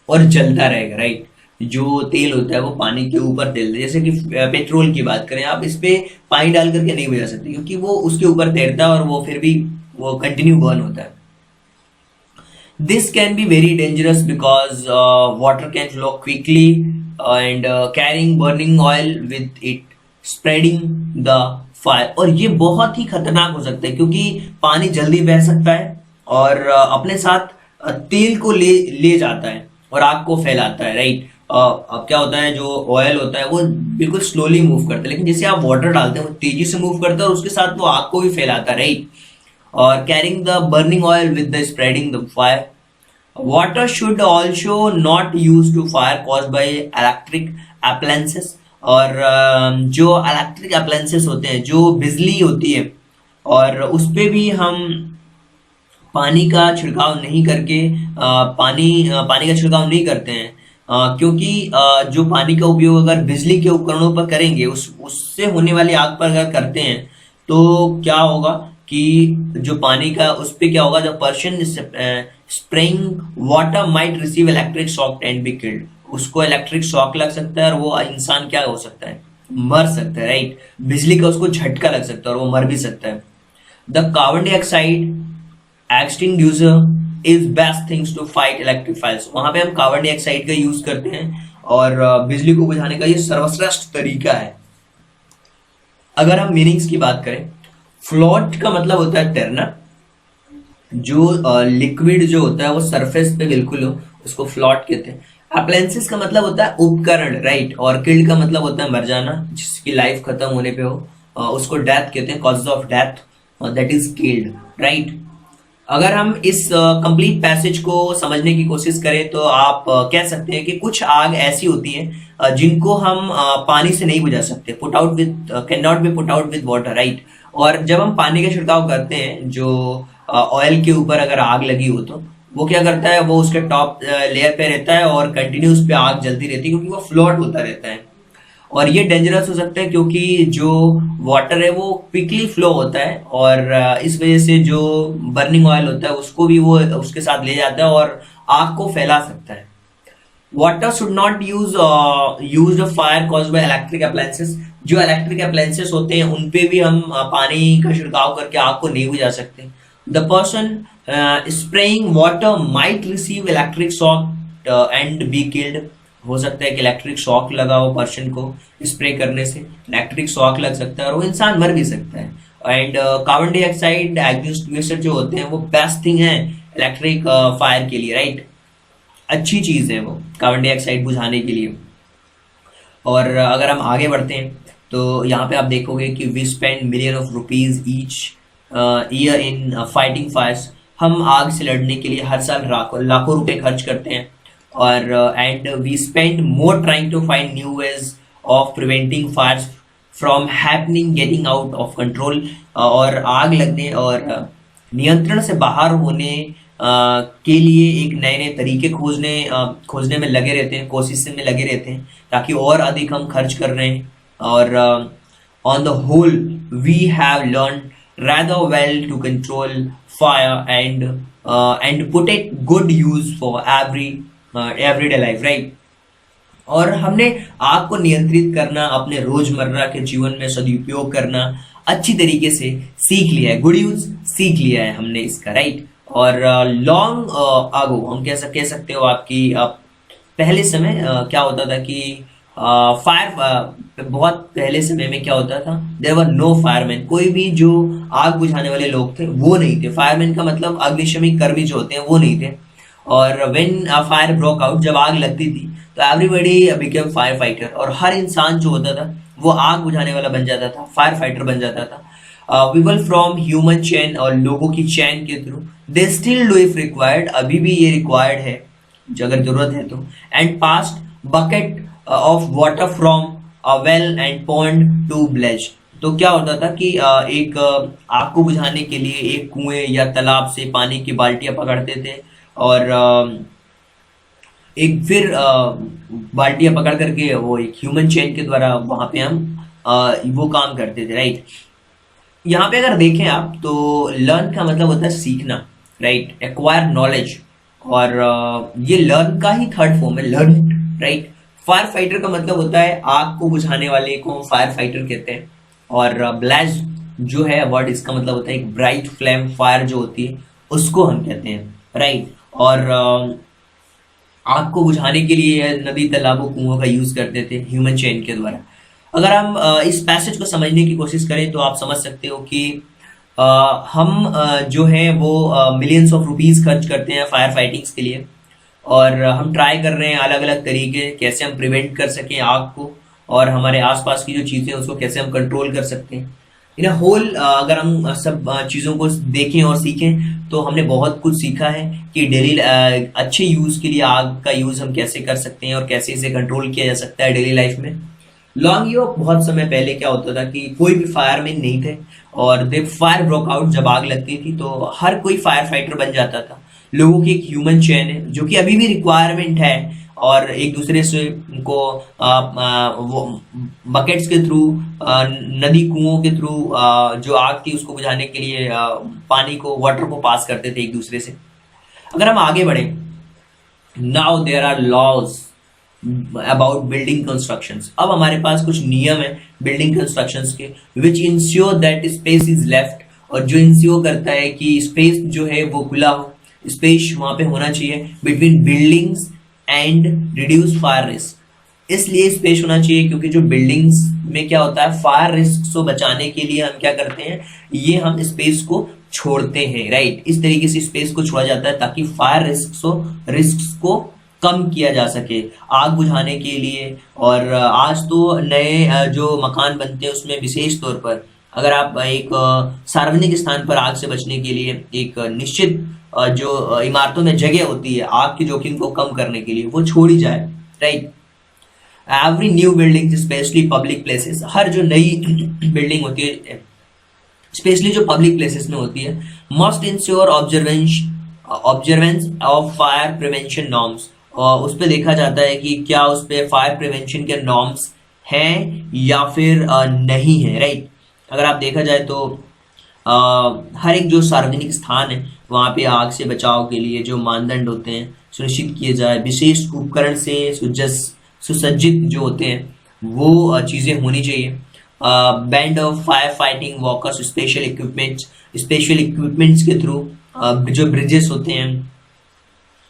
S1: और जलता रहेगा, राइट। जो तेल होता है वो पानी के ऊपर तैरता है। जैसे कि पेट्रोल की बात करें, आप इस पे पानी डाल करके नहीं बुझा सकते, क्योंकि वो उसके ऊपर तैरता है और वो फिर भी वो कंटिन्यू बर्न होता है। This can be very dangerous because water can flow quickly and carrying burning oil with it, spreading the fire. और ये बहुत ही खतरनाक हो सकता है, क्योंकि पानी जल्दी बह सकता है और अपने साथ तेल को ले जाता है और आग को फैलाता है, राइट। अब क्या होता है, जो ऑयल होता है वो बिल्कुल स्लोली मूव करता है, लेकिन जैसे आप वाटर डालते हैं वो तेजी से मूव करता है और उसके साथ वो आग को भी फैलाता है, राइट। और carrying the burning oil with the spreading the fire. Water should also not use to fire cause by electric appliances. और जो इलेक्ट्रिक अप्लायंसेस होते हैं, जो बिजली होती है, और उस पे भी हम पानी का छिड़काव नहीं करके पानी का छिड़काव नहीं करते हैं। क्योंकि जो पानी का उपयोग अगर बिजली के उपकरणों पर करेंगे, उससे होने वाली आग पर अगर करते हैं, तो क्या होगा कि जो पानी का उस पे क्या होगा, जब person spraying water might receive electric shock and be killed. उसको इलेक्ट्रिक शॉक लग सकता है और वो इंसान क्या हो सकता है, मर सकता है, राइट। बिजली का उसको झटका लग सकता है और वो मर भी सकता है। The carbon dioxide extinguisher is best things to fight electric fires. वहां पे हम कार्बन डाइऑक्साइड का यूज करते हैं और बिजली को बुझाने का ये सर्वश्रेष्ठ तरीका है। अगर हम मीनिंग्स की बात करें, फ्लोट का मतलब होता है तैरना। जो लिक्विड जो होता है वो सरफेस पे बिल्कुल हो, उसको फ्लोट कहते हैं। अप्लायंसेस का मतलब होता है उपकरण, राइट। और किल्ड का मतलब होता है मर जाना, जिसकी लाइफ खत्म होने पे हो, उसको डेथ कहते हैं, cause of death, that is killed, right. अगर हम इस कंप्लीट पैसेज को समझने की कोशिश करें, तो आप कह सकते हैं कि कुछ आग ऐसी होती है जिनको हम पानी से नहीं बुझा सकते, put out with can not be put out with water, right. और जब हम पानी का छिड़काव करते हैं, जो ऑयल के ऊपर अगर आग लगी हो, तो वो क्या करता है, वो उसके टॉप लेयर पे रहता है और कंटिन्यू उस पे आग जलती रहती है, क्योंकि वो फ्लोट होता रहता है। और ये डेंजरस हो सकता है, क्योंकि जो वाटर है वो क्विकली फ्लो होता है, और इस वजह से जो बर्निंग ऑयल होता है उसको भी वो उसके साथ ले जाता है और आग को फैला सकता है। Water should not use fire cause by electric appliances. जो इलेक्ट्रिक अप्लायंसेस होते हैं उन पे भी हम पानी का छिड़काव करके आग को नहीं बुझा सकते। The person spraying water might receive electric shock and be killed. हो सकता है कि इलेक्ट्रिक शॉक लगा हो पर्सन को, स्प्रे करने से इलेक्ट्रिक शॉक लग सकता है और वो इंसान मर भी सकता है। एंड कार्बन डाइऑक्साइड एक्सटिंग्विशर जो होते हैं वो बेस्ट थिंग है इलेक्ट्रिक फायर के लिए, राइट। अच्छी चीज है वो कार्बन डाइऑक्साइड बुझाने के लिए। और अगर हम आगे बढ़ते हैं, तो यहाँ पे आप देखोगे कि we spend million of rupees each year in fighting fires. हम आग से लड़ने के लिए हर साल लाखों लाखों रुपए खर्च करते हैं। और and we spend more trying to find new ways of preventing fires from happening, getting out of control. और आग लगने और नियंत्रण से बाहर होने के लिए एक नए नए तरीके खोजने में लगे रहते हैं, कोशिश में लगे रहते हैं, ताकि और अधिक हम खर्च कर रहे हैं। और on the whole we have learn rather well to control fire and put it good use for everyday life, right? और हमने आग को नियंत्रित करना, अपने रोजमर्रा के जीवन में सदुपयोग करना अच्छी तरीके से सीख लिया है, गुड यूज सीख लिया है हमने इसका, राइट? और लॉन्ग आगो हम कह सकते हो आपकी पहले समय क्या होता था कि फायर बहुत पहले समय में क्या होता था, देयर वर नो फायरमैन। कोई भी जो आग बुझाने वाले लोग थे वो नहीं थे। फायरमैन का मतलब अग्निशमन कर्मी जो होते हैं वो नहीं थे। और व्हेन फायर ब्रोक आउट, जब आग लगती थी तो एवरीबॉडी बिकेम फायर फाइटर, और हर इंसान जो होता था वो आग बुझाने वाला बन जाता था, फायर फाइटर बन जाता था। पीपल फ्रॉम ह्यूमन चेन, और लोगों की चैन के through, they still do if required, अभी भी ये रिक्वायर्ड है अगर जरूरत है तो। And past bucket of water from a well and pond to blaze. तो क्या होता था कि एक आग को बुझाने के लिए एक कुएं या तालाब से पानी की बाल्टियां पकड़ते थे, और एक फिर बाल्टियां पकड़ करके वो एक ह्यूमन चेन के द्वारा वहां पे हम वो काम करते थे, राइट? यहाँ पे अगर देखें आप तो लर्न का मतलब होता है सीखना, राइट? एक्वायर नॉलेज, और ये लर्न का ही थर्ड फॉर्म है, लर्न, राइट? फायर फाइटर का मतलब होता है आग को बुझाने वाले को हम फायर फाइटर कहते हैं। और ब्लेज जो है वर्ड, इसका मतलब होता है एक ब्राइट फ्लेम फायर जो होती है उसको हम कहते हैं, राइट? और आग को बुझाने के लिए नदी, तालाबों, कुओं का यूज करते थे ह्यूमन चेन के द्वारा। अगर हम इस पैसेज को समझने की कोशिश करें तो आप समझ सकते हो कि हम जो है वो मिलियंस ऑफ रुपीस खर्च करते हैं फायर फाइटिंग्स के लिए, और हम ट्राई कर रहे हैं अलग अलग तरीके कैसे हम प्रिवेंट कर सकें आग को, और हमारे आसपास की जो चीज़ें हैं उसको कैसे हम कंट्रोल कर सकते हैं। इन होल अगर हम सब चीज़ों को देखें और सीखें तो हमने बहुत कुछ सीखा है कि डेली अच्छे यूज़ के लिए आग का यूज़ हम कैसे कर सकते हैं और कैसे इसे कंट्रोल किया जा सकता है डेली लाइफ में। लॉन्ग यो बहुत समय पहले क्या होता था कि कोई भी फायरमैन नहीं थे, और दे फायर ब्रोक आउट, जब आग लगती थी तो हर कोई फायर फाइटर बन जाता था। लोगों की एक ह्यूमन चेन है जो कि अभी भी रिक्वायरमेंट है, और एक दूसरे से उनको वो बकेट्स के थ्रू, नदी कुओं के थ्रू जो आग थी उसको बुझाने के लिए पानी को, वाटर को पास करते थे एक दूसरे से। अगर हम आगे बढ़े, now there are laws about building constructions. अब हमारे पास कुछ नियम है बिल्डिंग कंस्ट्रक्शंस के, which ensure that space is left, और जो इंश्योर करता है कि स्पेस जो है वो खुला हो, स्पेस वहां पे होना चाहिए between buildings and reduce fire risk. इसलिए स्पेस होना चाहिए क्योंकि जो बिल्डिंग्स में क्या होता है, फायर रिस्क को बचाने के लिए हम क्या करते हैं, ये हम स्पेस को छोड़ते हैं, राइट? इस तरीके से स्पेस को छोड़ा जाता है ताकि फायर रिस्क को कम किया जा सके आग बुझाने के लिए। और आज तो नए जो मकान बनते हैं उसमें विशेष तौर पर अगर आप एक सार्वजनिक स्थान पर आग से बचने के लिए एक निश्चित जो इमारतों में जगह होती है आग की जोखिम को कम करने के लिए, वो छोड़ी जाए, right? Every new building specially public places, हर जो नई बिल्डिंग होती है स्पेशली जो पब्लिक प्लेसेस में होती है, must ensure observance of fire prevention norms. और उस पर देखा जाता है कि क्या उस पर फायर प्रिवेंशन के नॉर्म्स हैं या फिर नहीं है, राइट? अगर आप देखा जाए तो हर एक जो सार्वजनिक स्थान है वहाँ पे आग से बचाव के लिए जो मानदंड होते हैं सुनिश्चित किए जाए, विशेष उपकरण से सुसज्जित जो होते हैं वो चीज़ें होनी चाहिए। Band of fire fighting workers, special equipments के थ्रू जो ब्रिजेस होते हैं,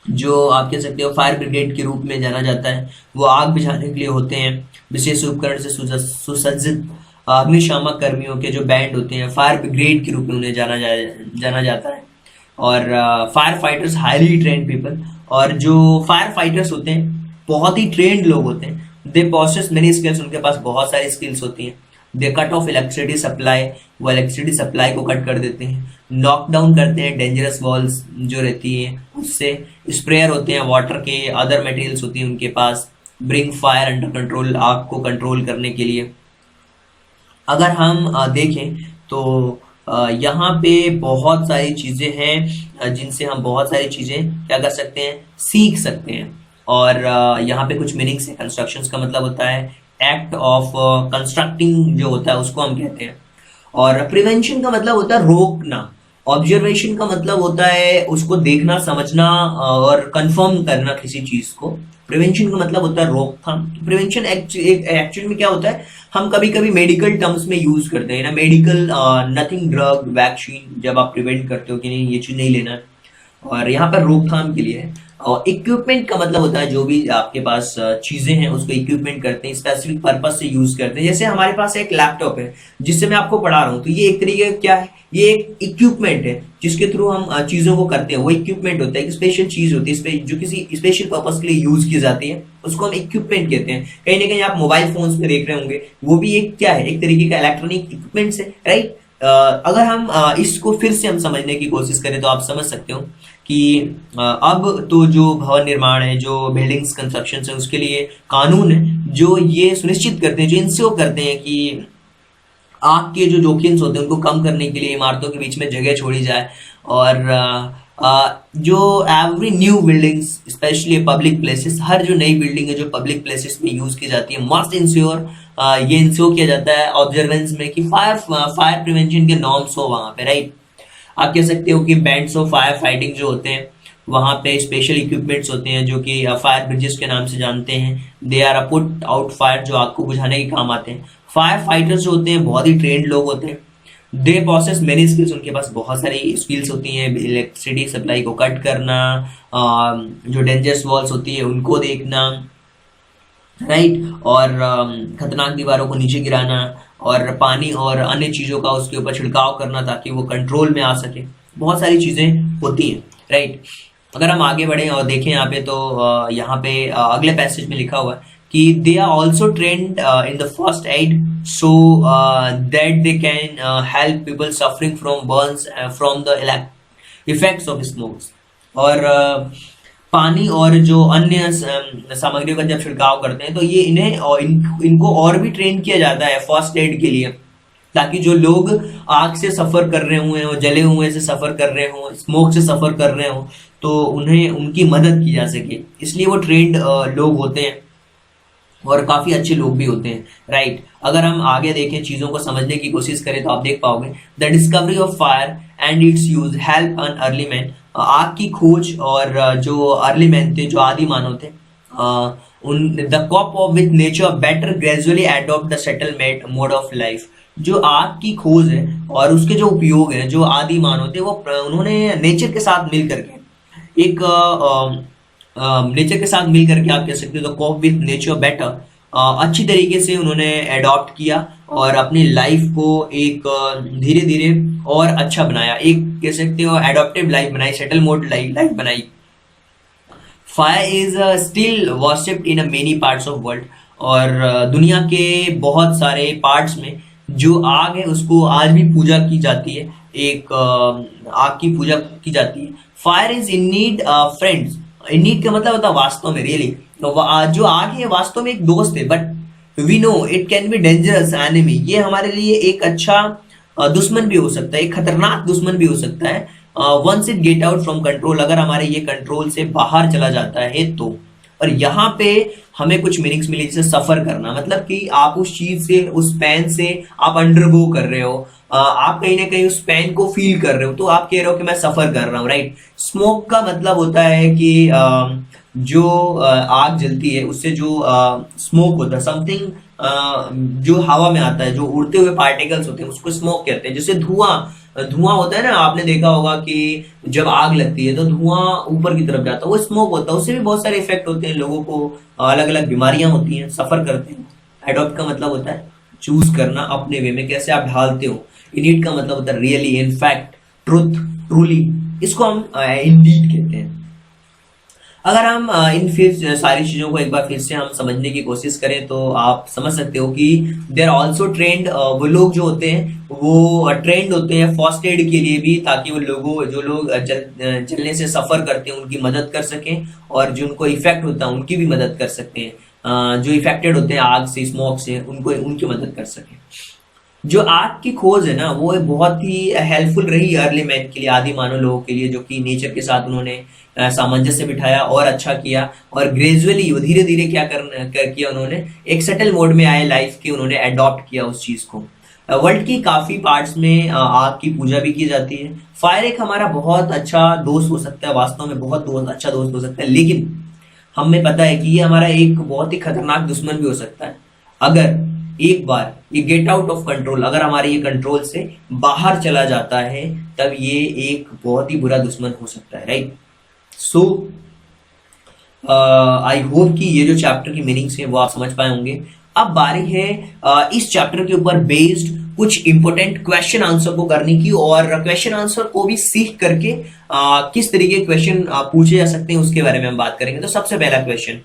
S1: जो आप कह सकते हो फायर ब्रिगेड के रूप में जाना जाता है, वो आग बुझाने के लिए होते हैं। विशेष उपकरण से सुसज्जित अग्निशामक कर्मियों के जो बैंड होते हैं, फायर ब्रिगेड के रूप में उन्हें जाना जाता है। और fire fighters highly trend people, और जो फायर फाइटर्स होते हैं बहुत ही ट्रेंड लोग होते हैं। दे पॉसेस मेनी स्किल्स, उनके पास बहुत सारी स्किल्स होती हैं। दे कट ऑफ इलेक्ट्रिसिटी सप्लाई, वो इलेक्ट्रिसिटी सप्लाई को कट कर देते हैं। नॉक डाउन करते हैं डेंजरस वॉल्स जो रहती हैं उससे। स्प्रेयर होते हैं वाटर के, अदर मटेरियल्स होती हैं उनके पास। ब्रिंग फायर अंडर कंट्रोल, आग को कंट्रोल करने के लिए। अगर हम देखें तो यहाँ पे बहुत सारी चीज़ें हैं जिनसे हम बहुत सारी चीज़ें क्या कर सकते हैं, सीख सकते हैं। और यहाँ पे कुछ मीनिंग्स है। कंस्ट्रक्शंस का मतलब होता है एक्ट ऑफ कंस्ट्रक्टिंग, जो होता है उसको हम कहते हैं। और प्रिवेंशन का मतलब होता है रोकना। ऑब्जर्वेशन का मतलब होता है उसको देखना, समझना और कंफर्म करना किसी चीज को। प्रिवेंशन का मतलब होता है रोकथाम। प्रिवेंशन एक्चुअली में क्या होता है, हम कभी कभी मेडिकल टर्म्स में यूज करते हैं ना, मेडिकल नथिंग, ड्रग, वैक्सीन, जब आप प्रिवेंट करते हो कि नहीं ये चीज नहीं लेना है, और यहाँ पर रोकथाम के लिए है। और इक्विपमेंट का मतलब होता है जो भी आपके पास चीजें हैं उसको इक्विपमेंट करते हैं, स्पेसिफिक पर्पज से यूज करते हैं। जैसे हमारे पास एक लैपटॉप है जिससे मैं आपको पढ़ा रहा हूँ, तो ये एक तरीके का क्या है, ये एक इक्विपमेंट है जिसके थ्रू हम चीजों को करते हैं। वो इक्विपमेंट होता है, एक स्पेशल चीज होती है जो किसी स्पेशल पर्पज के लिए यूज की जाती है, उसको हम इक्विपमेंट कहते हैं। कहीं ना कहीं आप मोबाइल फोन्स में देख रहे होंगे, वो भी एक क्या है, एक तरीके का इलेक्ट्रॉनिक इक्विपमेंट है, राइट। अगर हम इसको फिर से हम समझने की कोशिश करें तो आप समझ सकते हो कि अब तो जो भवन निर्माण है, जो बिल्डिंग्स कंस्ट्रक्शन है, उसके लिए कानून है जो ये सुनिश्चित करते हैं, जो इंश्योर करते हैं कि आग के जो जोखिम होते हैं उनको कम करने के लिए इमारतों के बीच में जगह छोड़ी जाए। और जो every new buildings, specially public places, हर जो नई बिल्डिंग है जो पब्लिक प्लेसेस में यूज की जाती है, मस्ट इंश्योर, ये इंश्योर किया जाता है ऑब्जर्वेंस में कि फायर प्रिवेंशन के नॉर्म्स हो वहां पे, राइट। आप कह सकते हो कि बैंड्स ऑफ फायर फाइटिंग जो होते हैं वहां पे स्पेशल इक्विपमेंट्स होते हैं जो कि फायर ब्रिजेस के नाम से जानते हैं। They are put out fire, जो आग को बुझाने के काम आते हैं। फायर फाइटर्स जो होते हैं बहुत ही ट्रेंड लोग होते हैं। दे प्रोसेस मेनी स्किल्स, उनके पास बहुत सारी स्किल्स होती हैं। इलेक्ट्रिसिटी सप्लाई को कट करना, जो डेंजरस वॉल्स होती है उनको देखना, राइट, और खतरनाक दीवारों को नीचे गिराना, और पानी और अन्य चीजों का उसके ऊपर छिड़काव करना ताकि वो कंट्रोल में आ सके। बहुत सारी चीजें होती हैं, राइट। अगर हम आगे बढ़े और देखें यहाँ पे, तो यहाँ पे अगले पैसेज में लिखा हुआ है कि they are also trained in the first aid so that they can help people suffering from burns from the effects of smokes. और पानी और जो अन्य सामग्रियों का जब छिड़काव करते हैं तो ये इन्हें और इनको और भी ट्रेन किया जाता है फर्स्ट एड के लिए, ताकि जो लोग आग से सफर कर रहे हुए हैं, जले हुए से सफर कर रहे हो, स्मोक से सफर कर रहे हो, तो उन्हें उनकी मदद की जा सके। इसलिए वो ट्रेंड लोग होते हैं और काफी अच्छे लोग भी होते हैं, राइट। अगर हम आगे देखें, चीजों को समझने की कोशिश करें, तो आप देख पाओगे the discovery of fire and it's use help an early man. आग की खोज और जो अर्ली मैन थे, जो आदि मानव थे, उन the corp of with nature better gradually adopt the settlement mode of life. जो आग की खोज है और उसके जो उपयोग है, जो आदि मानव थे वो उन्होंने नेचर के साथ मिल करके एक नेचर के साथ मिल करके आप कह सकते हो, कॉप विथ नेचर बेटर, अच्छी तरीके से उन्होंने एडॉप्ट किया और अपनी लाइफ को एक धीरे धीरे और अच्छा बनाया। एक कह सकते हो एडॉप्टिव लाइफ बनाई, सेटल मोड लाइफ बनाई। Fire is still worshipped in many parts of world. और दुनिया के बहुत सारे पार्ट्स में जो आग है उसको आज भी पूजा की जाती है, एक आग की पूजा की जाती है। Fire is in need friends. In need का मतलब होता है वास्तव में, रियली। तो जो आग है वास्तव में एक दोस्त है, but we know it can be dangerous enemy. ये हमारे लिए एक अच्छा दुश्मन भी हो सकता है, एक खतरनाक दुश्मन भी हो सकता है। Once it get out from control, अगर हमारे ये कंट्रोल से बाहर चला जाता है तो। और यहाँ पे हमें कुछ मीनिंग्स मिली, जैसे सफर करना, मतलब कि आप उस चीज से, उस पेन से आप अंडरगो कर रहे हो, आप कहीं ना कहीं उस पेन को फील कर रहे हो, तो आप कह रहे हो कि मैं सफर कर रहा हूँ, राइट। स्मोक का मतलब होता है कि जो आग जलती है उससे जो स्मोक होता है, समथिंग जो हवा में आता है, जो उड़ते हुए पार्टिकल्स होते हैं उसको स्मोक कहते हैं। जैसे धुआं होता है ना, आपने देखा होगा कि जब आग लगती है तो धुआं ऊपर की तरफ जाता है, वो स्मोक होता है। उससे भी बहुत सारे इफेक्ट होते हैं, लोगों को अलग अलग बीमारियां होती हैं, सफर करते हैं। एडॉप्ट का मतलब होता है चूज करना अपने वे में, कैसे आप ढालते हो। इनिट का मतलब होता है रियली, इनफैक्ट, ट्रुथ, ट्रूली, इसको हम इंडीड कहते हैं। अगर हम इन फिर सारी चीजों को एक बार फिर से हम समझने की कोशिश करें तो आप समझ सकते हो कि दे आर ऑल्सो ट्रेंड, वो लोग जो होते हैं वो ट्रेंड होते हैं फर्स्ट एड के लिए भी, ताकि वो लोगों जो लोग जलने से सफर करते हैं उनकी मदद कर सकें, और जिनको इफेक्ट होता है उनकी भी मदद कर सकते हैं। जो इफेक्टेड होते हैं आग से, स्मोक से, उनको उनकी मदद कर सकें। जो आग की खोज है ना, वो बहुत ही हेल्पफुल रही अर्ली मैन के लिए, आदि मानव लोगों के लिए, जो कि नेचर के साथ उन्होंने सामंजस्य बिठाया और अच्छा किया, और ग्रेजुअली वो धीरे धीरे क्या कर किया, उन्होंने एक सेटल मोड में आए लाइफ के, उन्होंने अडॉप्ट किया उस चीज को। वर्ल्ड की काफी पार्ट्स में आग की पूजा भी की जाती है। फायर एक हमारा बहुत अच्छा दोस्त हो सकता है, वास्तव में बहुत अच्छा दोस्त हो सकता है, लेकिन हमें पता है कि ये हमारा एक बहुत ही खतरनाक दुश्मन भी हो सकता है। अगर एक बार ये गेट आउट ऑफ कंट्रोल, अगर हमारे ये कंट्रोल से बाहर चला जाता है, तब ये एक बहुत ही बुरा दुश्मन हो सकता है, राइट। सो आई होप कि ये जो चैप्टर की मीनिंग्स है वो आप समझ पाए होंगे। अब बारी है इस चैप्टर के ऊपर बेस्ड कुछ इंपॉर्टेंट क्वेश्चन आंसर को करने की, और क्वेश्चन आंसर को भी सीख करके किस तरीके क्वेश्चन पूछे जा सकते हैं उसके बारे में हम बात करेंगे। तो सबसे पहला क्वेश्चन,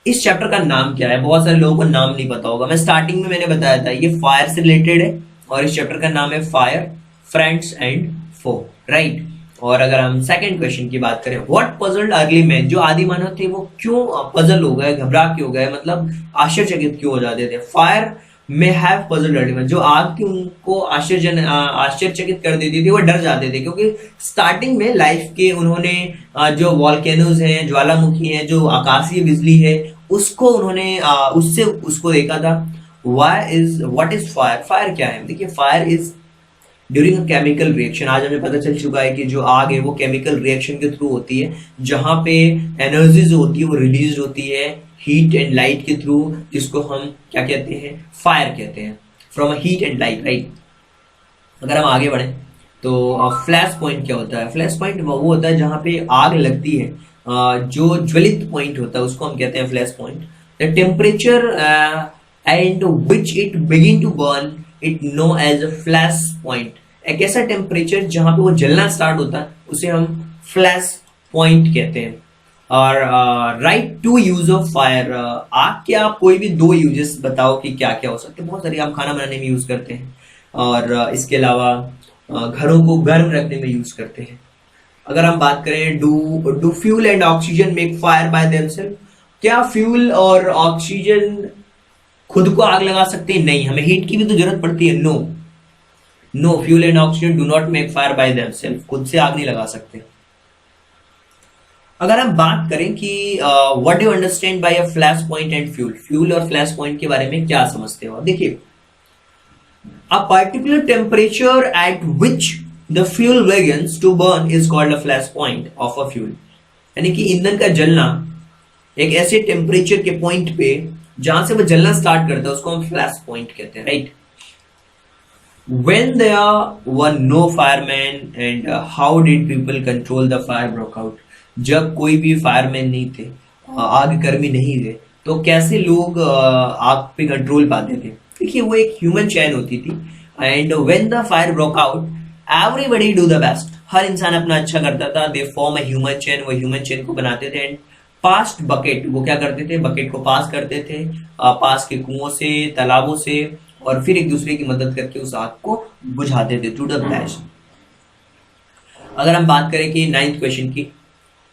S1: इस चैप्टर का नाम क्या है? बहुत सारे लोगों को नाम नहीं पता होगा। मैं स्टार्टिंग में मैंने बताया था ये फायर से रिलेटेड है, और इस चैप्टर का नाम है fire, friends and foe, right. और अगर हम सेकंड क्वेश्चन की बात करें, व्हाट पजल्ड अर्ली मैन, जो आदि मानव थे वो क्यों पजल हो गए, घबरा क्यों गए, मतलब आश्चर्यचकित क्यों हो जाते थे। फायर में हैव पजल्ड अर्ली मैन, जो आग की उनको आश्चर्यचकित कर देती थी, वो डर जाते थे, क्योंकि स्टार्टिंग में लाइफ के उन्होंने जो वॉल्केनोज हैं, ज्वालामुखी हैं, जो आकाशीय बिजली है, उसको उन्होंने उससे उसको देखा था। व्हाट इज फायर, फायर क्या है? देखिए, fire is during a chemical reaction. आज हमें पता चल चुका है कि जो आग है वो केमिकल रिएक्शन के थ्रू होती है, जहां पे एनर्जी जो होती है वो रिलीज होती है हीट एंड लाइट के थ्रू, जिसको हम क्या कहते हैं, फायर कहते हैं, from a heat and light, right. अगर हम आगे बढ़े तो फ्लैश पॉइंट क्या होता है? फ्लैश पॉइंट वो होता है जहां पे आग लगती है, जो ज्वलित पॉइंट होता है उसको हम कहते हैं flash point. The temperature and which it begin to burn it know as a flash point. एक ऐसा टेम्परेचर जहां पे वो जलना स्टार्ट होता है उसे हम फ्लैश पॉइंट कहते हैं। और right to use of fire, आग के आप कोई भी दो यूजेस बताओ कि क्या क्या हो सकते हैं। बहुत सारी आप खाना बनाने में यूज करते हैं, और इसके अलावा घरों को गर्म रखने में यूज करते हैं। अगर हम बात करें, do fuel and oxygen make fire by themselves, क्या फ्यूल और ऑक्सीजन खुद को आग लगा सकते हैं? नहीं, हमें हीट की भी तो जरूरत पड़ती है। No, fuel and oxygen do not make fire by themselves, खुद से आग नहीं लगा सकते। अगर हम बात करें कि what do you understand by a flash point and fuel, fuel और फ्लैश पॉइंट के बारे में क्या समझते हो? देखिए, a particular temperature at which the fuel begins to burn is called a flash point of a fuel। यानी कि ईंधन का जलना एक ऐसे टेम्परेचर के पॉइंट पे जहां से वो जलना स्टार्ट करता है उसको हम फ्लैश पॉइंट कहते हैं, right. When there were no firemen and how did people control the fire broke out? जब कोई भी फायरमैन नहीं थे, आग कर्मी नहीं थे, तो कैसे लोग आग पे कंट्रोल पाते थे? देखिए, वो एक ह्यूमन चैन होती थी, and when the fire broke out everybody do the best, हर इंसान अपना अच्छा करता था। They form a human chain, वो ह्यूमन चैन को बनाते थे, एंड पास्ट बकेट, वो क्या करते थे, बकेट को पास करते थे पास के कुओं से, तालाबों से, और फिर एक दूसरे की मदद करके उस आग को बुझाते थे थ्रू द फ्लैश। अगर हम बात करें कि 9th क्वेश्चन की,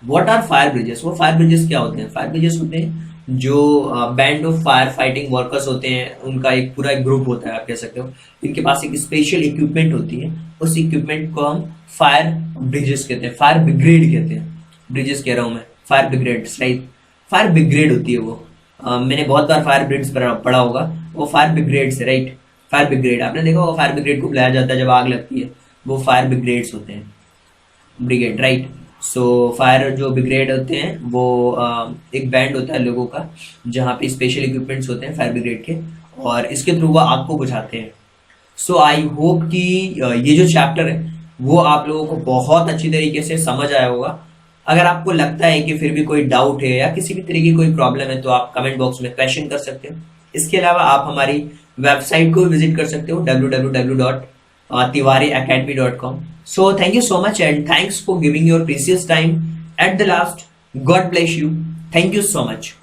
S1: व्हाट आर फायर ब्रिजेस, वो फायर ब्रिजेस क्या होते हैं? फायर ब्रिजेस होते हैं जो band of fire fighting workers होते हैं, उनका एक पूरा एक ग्रुप होता है, आप कह सकते हो। इनके पास एक स्पेशल इक्विपमेंट होती है, उस इक्विपमेंट को हम फायर ब्रिजेस कहते हैं, फायर ब्रिगेड कहते हैं। ब्रिजेस कह रहा हूं मैं, fire brigade, right. Fire brigade होती है वो, मैंने बहुत बार फायर ब्रिगेड्स पढ़ा होगा, वो फायर ब्रिगेड्स है, राइट। फायर ब्रिगेड आपने देखा होगा, फायर ब्रिगेड को बुलाया जाता है जब आग लगती है, वो फायर ब्रिगेड्स होते हैं, ब्रिगेड, राइट। सो फायर जो ब्रिगेड होते हैं वो एक बैंड होता है लोगों का, जहाँ पे स्पेशल इक्विपमेंट्स होते हैं फायर ब्रिगेड के, और इसके थ्रू वो आग को बुझाते हैं। सो आई होप कि ये जो चैप्टर है वो आप लोगों को बहुत अच्छी तरीके से समझ आया होगा। अगर आपको लगता है कि फिर भी कोई डाउट है या किसी भी तरीके की कोई प्रॉब्लम है, तो आप कमेंट बॉक्स में क्वेश्चन कर सकते हो। इसके अलावा आप हमारी वेबसाइट को विजिट कर सकते हो, www.tiwariacademy.com। So thank you so much and thanks for giving your precious time at the last. God bless you. Thank you so much.